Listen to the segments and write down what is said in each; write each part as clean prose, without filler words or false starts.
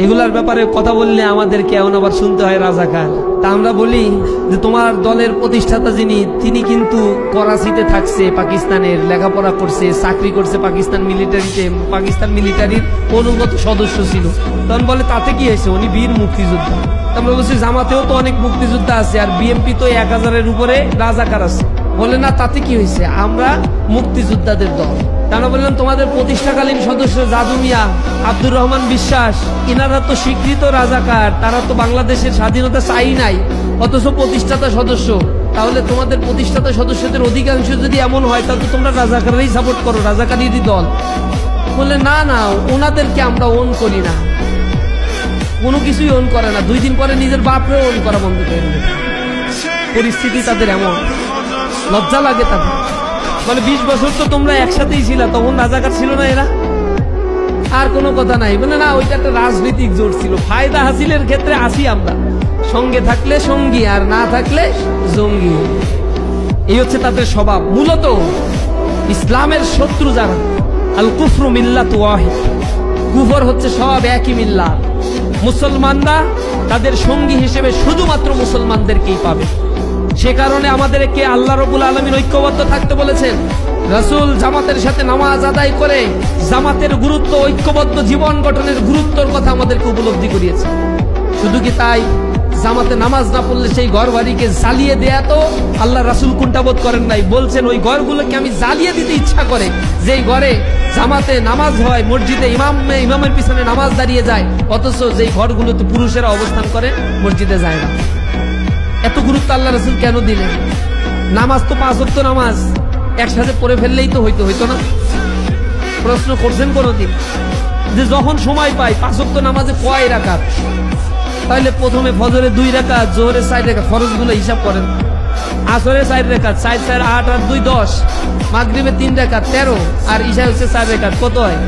এগুলার ব্যাপারে কথা বললে আমাদের কেমন আবার শুনতে হয় রাজাকার। তা আমরা বলি যে তোমার দলের প্রতিষ্ঠাতা যিনি, তিনি কিন্তু করাচিতে থাকছে, পাকিস্তানের লেখাপড়া করছে, চাকরি করছে পাকিস্তান মিলিটারিতে, পাকিস্তান মিলিটারির অনুগত সদস্য ছিল। তখন বলে তাতে কি হয়েছে, উনি বীর মুক্তিযোদ্ধা। আমরা বলছি জামাতেও তো অনেক মুক্তিযোদ্ধা আছে, আর বিএমপি তো 1000-এর উপরে রাজাকার আছে। বলে না তাতে কি হয়েছে, আমরা মুক্তিযোদ্ধাদের দল। আমরা বললাম তোমাদের প্রতিষ্ঠাকালীন সদস্য জাদু মিয়া, আব্দুর রহমান বিশ্বাস, ইনারা তো স্বীকৃত রাজাকার, তারা তো বাংলাদেশের স্বাধীনতা চাই নাই, অথচ প্রতিষ্ঠাতা সদস্য। তাহলে তোমাদের প্রতিষ্ঠাতা সদস্যদের অধিকাংশ যদি এমন হয়, তাহলে তো তোমরা রাজাকারই সাপোর্ট করো, রাজাকারেরই দল। বললে না না, ওনাদেরকে আমরা ওন করি না, কোনো কিছুই ওন করে না। 2 দিন পরে নিজের বাপরে ওন করা বন্ধ করে দেবে। পরিস্থিতি তাদের এমন, লজ্জা লাগে তাদের। বলে 20 বছর তো তোমরা একসাথেই ছিল, তখন রাজাকার ছিল না এরা? আর কোনো কথা নাই। বলে না, ওইটা একটা রাজনৈতিক জোট ছিল, ফায়দা হাসিলের ক্ষেত্রে আসি আমরা, সঙ্গে থাকলে সঙ্গী আর না থাকলে জঙ্গি। এই হচ্ছে তাদের স্বভাব। মূলত ইসলামের শত্রু যারা, আল কুফরু মিল্লাতু ওয়াহিদ, কুফর হচ্ছে সব একই মিল্লাত। মুসলমানরা তাদের সঙ্গী হিসেবে শুধুমাত্র মুসলমানদেরকেই পাবে। সে কারণে আমাদেরকে আল্লাহ রাব্বুল আলামিন ঐক্যবদ্ধ থাকতে বলেছেন। রাসূল জামাতের সাথে নামাজ আদায় করে জামাতের গুরুত্ব, ঐক্যবদ্ধ জীবন গঠনের গুরুত্বর কথা আমাদেরকে উপলব্ধি করিয়েছে। শুধু কি তাই, জামাতে নামাজ না পড়লে সেই ঘর বাড়িকে জ্বালিয়ে দেয়া তো আল্লাহ রাসূল কুণ্ঠাবোধ করেন নাই। বলছেন ওই ঘরগুলোকে আমি জ্বালিয়ে দিতে ইচ্ছা করে, যেই ঘরে জামাতে নামাজ হয়, মসজিদে ইমামের পিছনে নামাজ দাঁড়িয়ে যায়, অথচ যেই ঘরগুলোতে পুরুষেরা অবস্থান করে মসজিদে যায় না। এত গুরুত্ব আল্লাহ রাসূল কেন দিলেন? নামাজ তো 5 ওয়াক্ত নামাজ একসাথে পড়ে ফেললেই তো হইতো না? প্রশ্ন করছেন কোনদিন যে যখন সময় পাই 5 ওয়াক্ত নামাজে কয় রাকাত? তাহলে প্রথমে ফজরে 2 রাকাত, জোহরে 4 রাকাত, ফরজগুলো হিসাব করেন। আসরে 4 রাকাত, 4 4 8 আর 2 10, মাগরিবে 3 রাকাত 13, আর ইশায় হচ্ছে 4 রাকাত, কত হয়?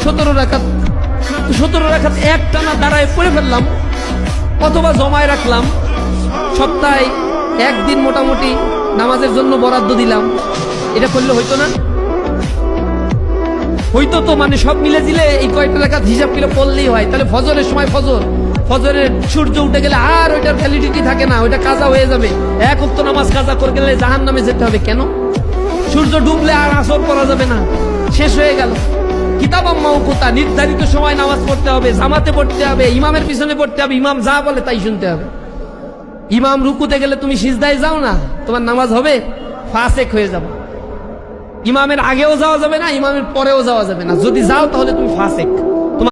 17 রাকাত। 17 রাকাত একটানা দাঁড়ায় পড়ে ফেললাম, অথবা জমায় রাখলাম, সপ্তাহে একদিন মোটামুটি নামাজের জন্য বরাদ্দ দিলাম। এটা করলে হইতো না? হইতো তো, মানে সব মিলে দিলে এই কয়টা রাকাত হিসাব করে পড়লেই হয়। তাহলে ফজরের সময় ফজরের সূর্য উঠে গেলে আর ওইটার ভ্যালিডিটি থাকে না, ওইটা কাজা হয়ে যাবে। 1 ওয়াক্ত নামাজ কাজা করে গেলে জাহান্নামে যেতে হবে। কেন? সূর্য ডুবলে আর আসর পড়া যাবে না, শেষ হয়ে গেল। কিতাবাম মাওকুতা, নির্ধারিত সময় নামাজ পড়তে হবে, জামাতে পড়তে হবে, ইমামের পিছনে পড়তে হবে, ইমাম যা বলে তাই শুনতে হবে। ইমাম রুকুতে গেলে তুমি সিজদায় যাও না, তোমার নামাজ হবে, ফাসেক হয়ে যাবে। ইমামের আগেও যাওয়া যাবে না, ইমামের পরেও যাওয়া যাবে না। যদি যাও তাহলে তুমি ফাসেক।